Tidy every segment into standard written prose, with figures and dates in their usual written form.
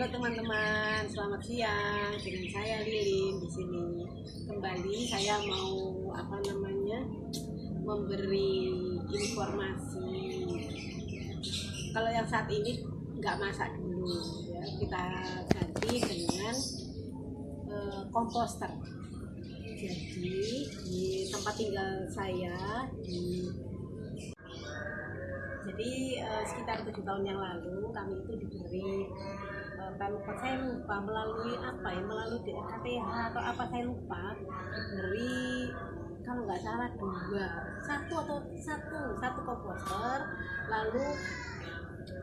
Halo teman-teman, selamat siang. Dengan saya Lilin di sini. Kembali saya mau memberi informasi. Kalau yang saat ini nggak masak dulu, ya, kita ganti dengan komposter. Jadi di tempat tinggal saya sekitar 7 tahun yang lalu kami itu diberi saya lupa melalui melalui DKTH atau apa, saya lupa, diberi kalau nggak salah satu komposter, lalu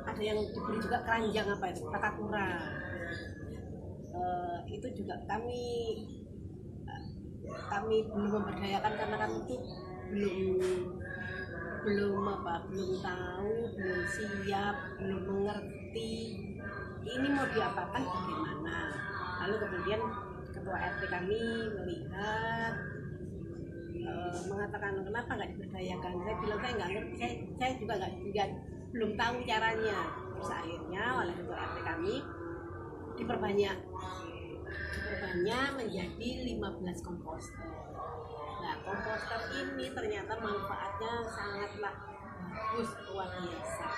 ada yang diberi juga keranjang takakura. Itu juga kami belum memberdayakan karena kami itu belum tahu, belum siap, belum mengerti ini mau diapakan bagaimana. Lalu kemudian ketua RT kami melihat, mengatakan kenapa nggak diberdayakan. Saya bilang saya nggak ngerti, saya juga belum tahu caranya. Terus akhirnya oleh ketua RT kami diperbanyak menjadi 15 komposter. Nah, komposter ini ternyata manfaatnya sangatlah bagus, luar biasa.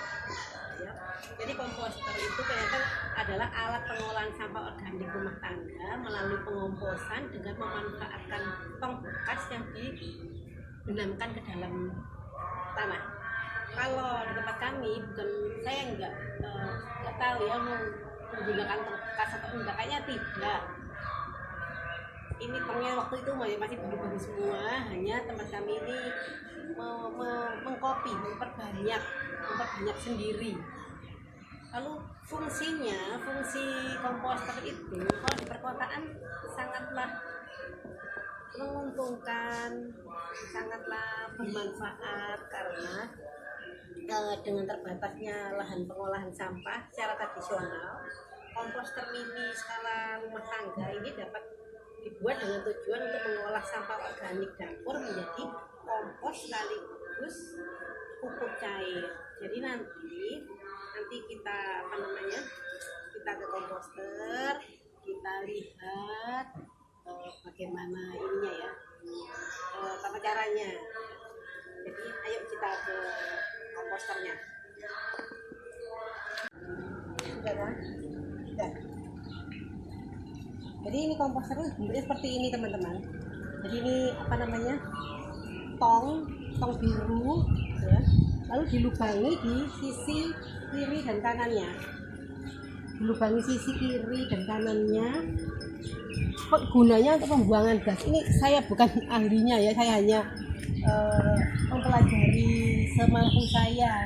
Ya. Jadi komposter itu ternyata adalah alat pengolahan sampah organik rumah tangga melalui pengomposan dengan memanfaatkan tong bekas yang dibenamkan ke dalam tanah. Kalau di tempat kami, saya nggak tahu ya mau menggunakan tong bekas atau enggak, kayaknya tidak. Ini tongnya waktu itu masih baru-baru semua, hanya tempat kami ini memperbanyak sendiri. Lalu fungsi komposter itu kalau di perkotaan sangatlah menguntungkan, sangatlah bermanfaat karena dengan terbatasnya lahan pengolahan sampah secara tradisional, komposter mini skala rumah tangga ini dapat dibuat dengan tujuan untuk mengolah sampah organik dapur menjadi kompos sekaligus pupuk cair. Jadi nanti kita kita ke komposter, kita lihat bagaimana ininya ya, tata caranya. Jadi ayo kita ke komposternya. Sudah. Jadi ini komposternya bentuknya seperti ini teman-teman. Jadi ini tong biru, ya. Lalu dilubangi di sisi kiri dan kanannya. Gunanya untuk pembuangan gas. Ini saya bukan ahlinya ya, saya hanya mempelajari semampu saya.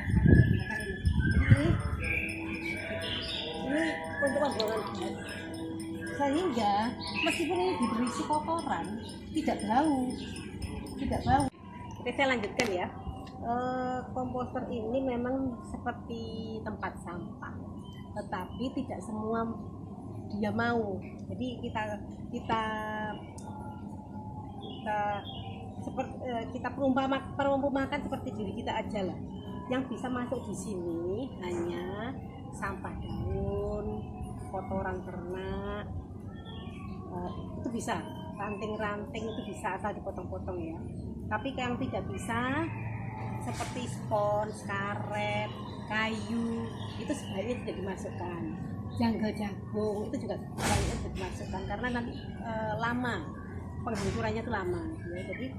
Ini untuk pembuangan gas. Sehingga meskipun ini berisi kotoran tidak bau. Oke, saya lanjutkan ya. Komposter ini memang seperti tempat sampah, tetapi tidak semua dia mau. Jadi kita perumpamakan seperti diri kita aja lah. Yang bisa masuk di sini hanya sampah daun, kotoran ternak, itu bisa, ranting-ranting itu bisa asal dipotong-potong ya. Tapi yang tidak bisa seperti spons, karet, kayu itu sebaiknya tidak dimasukkan. Janggal jagung itu juga sebaiknya tidak dimasukkan karena nanti lama, penghancurannya itu lama ya. Jadi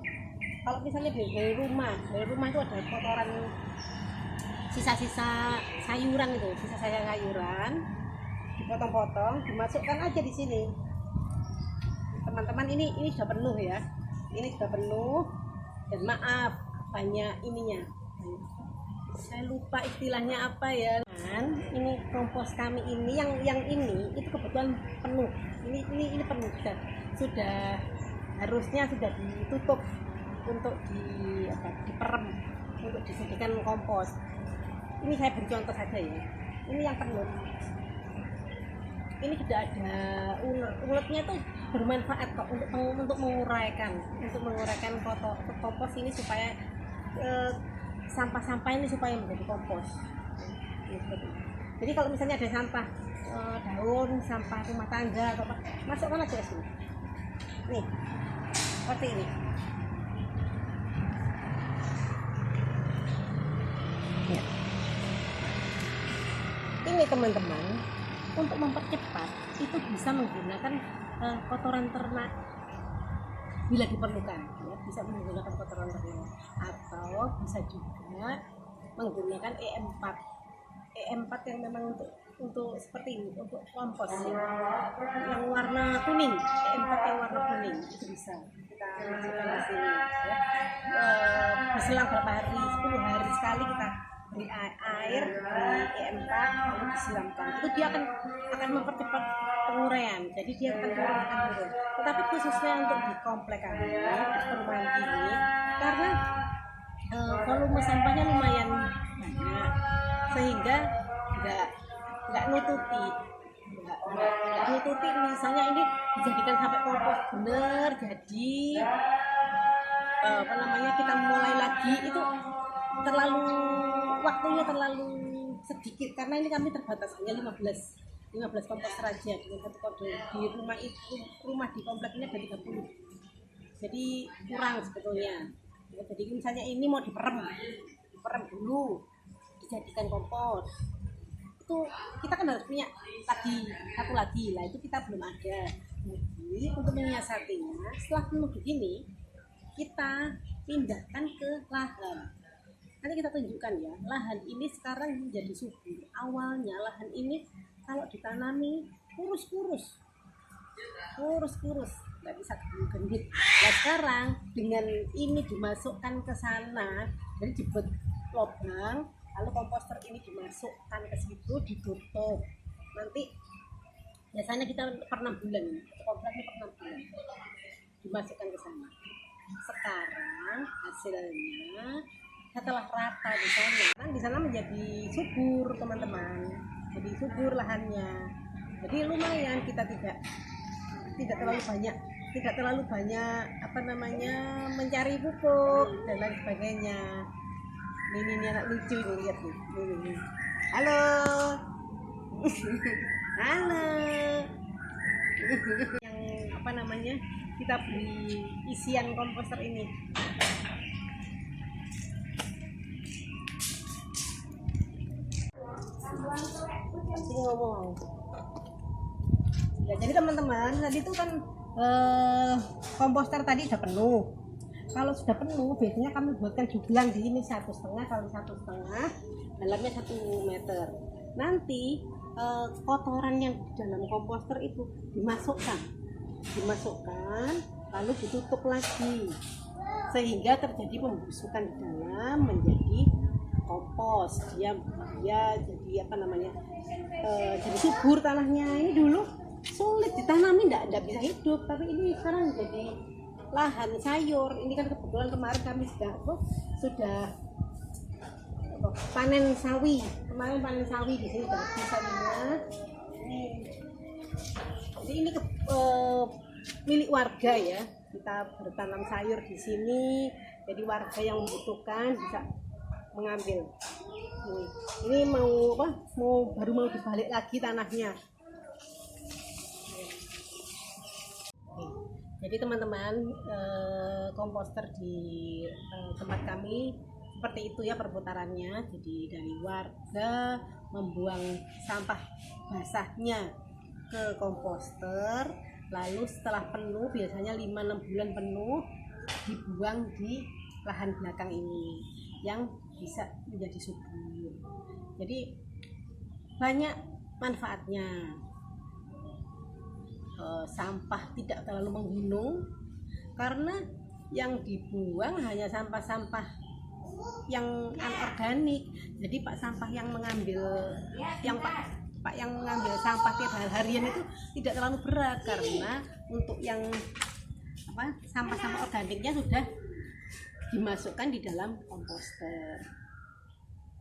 kalau misalnya dari rumah itu ada kotoran, sisa-sisa sayuran, dipotong-potong, dimasukkan aja di sini. Teman-teman, ini sudah penuh ya. Ini sudah penuh dan maaf banyak ininya. Saya lupa istilahnya apa ya. Dan ini kompos kami ini yang ini itu kebetulan penuh. Ini penuh sudah harusnya sudah ditutup untuk diperem untuk dijadikan kompos. Ini saya beri contoh saja ya. Ini yang penuh. Ini tidak ada uletnya tuh bermanfaat kok untuk menguraikan kompos ini supaya sampah-sampah ini supaya menjadi kompos. Jadi kalau misalnya ada sampah daun sampah rumah tangga atau apa, masukkan aja sini. Nih, seperti ini. Ya. Ini teman-teman, untuk mempercepat itu bisa menggunakan kotoran ternak bila diperlukan, ya, bisa menggunakan kotoran ternak atau bisa juga menggunakan E4 yang memang untuk seperti ini, untuk kompos ya, yang warna kuning, E4 yang warna kuning itu bisa kita masukkan ke sini ya. Diselang berapa hari, 10 hari sekali kita beri air di E4 lalu disiramkan, itu dia akan mempercepat penguraian, jadi dia akan turun. Tetapi khususnya untuk di komplek kami, di perumahan ini, karena volume sampahnya lumayan banyak, sehingga nggak nututi, misalnya ini dijadikan sampai kompos bener, jadi kita mulai lagi itu waktunya terlalu sedikit, karena ini kami terbatas hanya 15 komposter aja dengan satu kode. Di rumah di komplek ini ada 30, jadi kurang sebetulnya ya. Jadi misalnya ini mau diperem dulu dijadikan kompos, itu kita kan harus punya satu lagi lah, itu kita belum ada. Jadi untuk menyiasatinya, setelah penuh begini kita pindahkan ke lahan. Nanti kita tunjukkan ya, lahan ini sekarang menjadi subur. Awalnya lahan ini kalau ditanami kurus, nggak bisa gendut. Nah sekarang dengan ini dimasukkan ke sana, jadi dibuat lubang, lalu komposter ini dimasukkan ke situ, ditutup. Nanti biasanya kita per 6 bulan, komposter ini per 6 bulan dimasukkan ke sana. Sekarang hasilnya setelah rata di sana menjadi subur teman-teman, jadi subur lahannya. Jadi lumayan, kita tidak terlalu banyak mencari pupuk dan lain sebagainya. Ini anak lucu nih, lihat nih. Halo. Halo. Yang kita beli isian komposter ini. Ngomong. Ya, jadi teman-teman, tadi itu kan komposter tadi sudah penuh. Kalau sudah penuh, biasanya kami buatkan jublang di ini 1,5 kali 1,5, dalamnya 1 meter. Nanti kotoran yang di dalam komposter itu dimasukkan, lalu ditutup lagi, sehingga terjadi pembusukan di dalam, menjadi kompos. Dia jadi jadi subur tanahnya. Ini dulu sulit ditanami, tidak bisa hidup, tapi ini sekarang jadi lahan sayur. Ini kan kebetulan kemarin kami sudah panen sawi. Panen sawi di sini sudah bisa lihat. Jadi ini milik warga ya. Kita bertanam sayur di sini. Jadi warga yang membutuhkan bisa mengambil. Ini baru mau dibalik lagi tanahnya. Jadi teman-teman, komposter di tempat kami seperti itu ya perputarannya. Jadi dari warga membuang sampah basahnya ke komposter, lalu setelah penuh, biasanya 5-6 bulan penuh, dibuang di lahan belakang ini yang bisa menjadi subur. Jadi banyak manfaatnya. Sampah tidak terlalu menggunung, karena yang dibuang hanya sampah-sampah yang anorganik. Jadi Pak yang mengambil sampah tiap harian itu tidak terlalu berat, karena untuk yang sampah-sampah organiknya sudah dimasukkan di dalam komposter.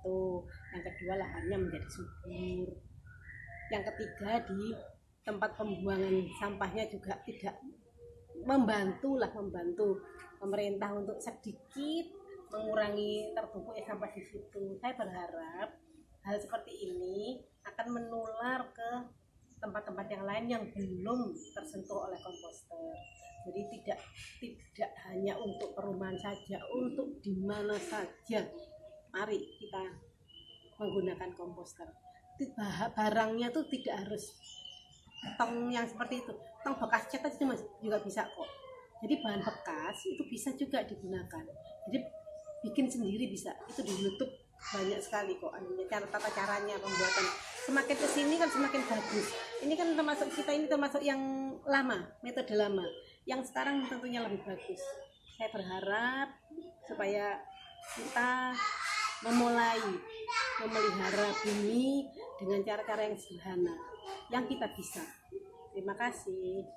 Tuh, yang kedua lahannya menjadi subur. Yang ketiga di tempat pembuangan sampahnya juga tidak membantu pemerintah untuk sedikit mengurangi tertumpuknya sampah di situ. Saya berharap hal seperti ini akan menular ke tempat-tempat yang lain yang belum tersentuh oleh komposter. Jadi tidak hanya untuk perumahan saja, untuk di mana saja. Mari kita menggunakan komposter. Barangnya tuh tidak harus tong yang seperti itu, tong bekas cat aja juga bisa kok. Jadi bahan bekas itu bisa juga digunakan. Jadi bikin sendiri bisa. Itu di YouTube banyak sekali kok tata caranya pembuatan. Semakin kesini kan semakin bagus. Ini kan termasuk yang lama, metode lama. Yang sekarang tentunya lebih bagus. Saya berharap supaya kita memelihara bumi dengan cara-cara yang sederhana yang kita bisa. Terima kasih.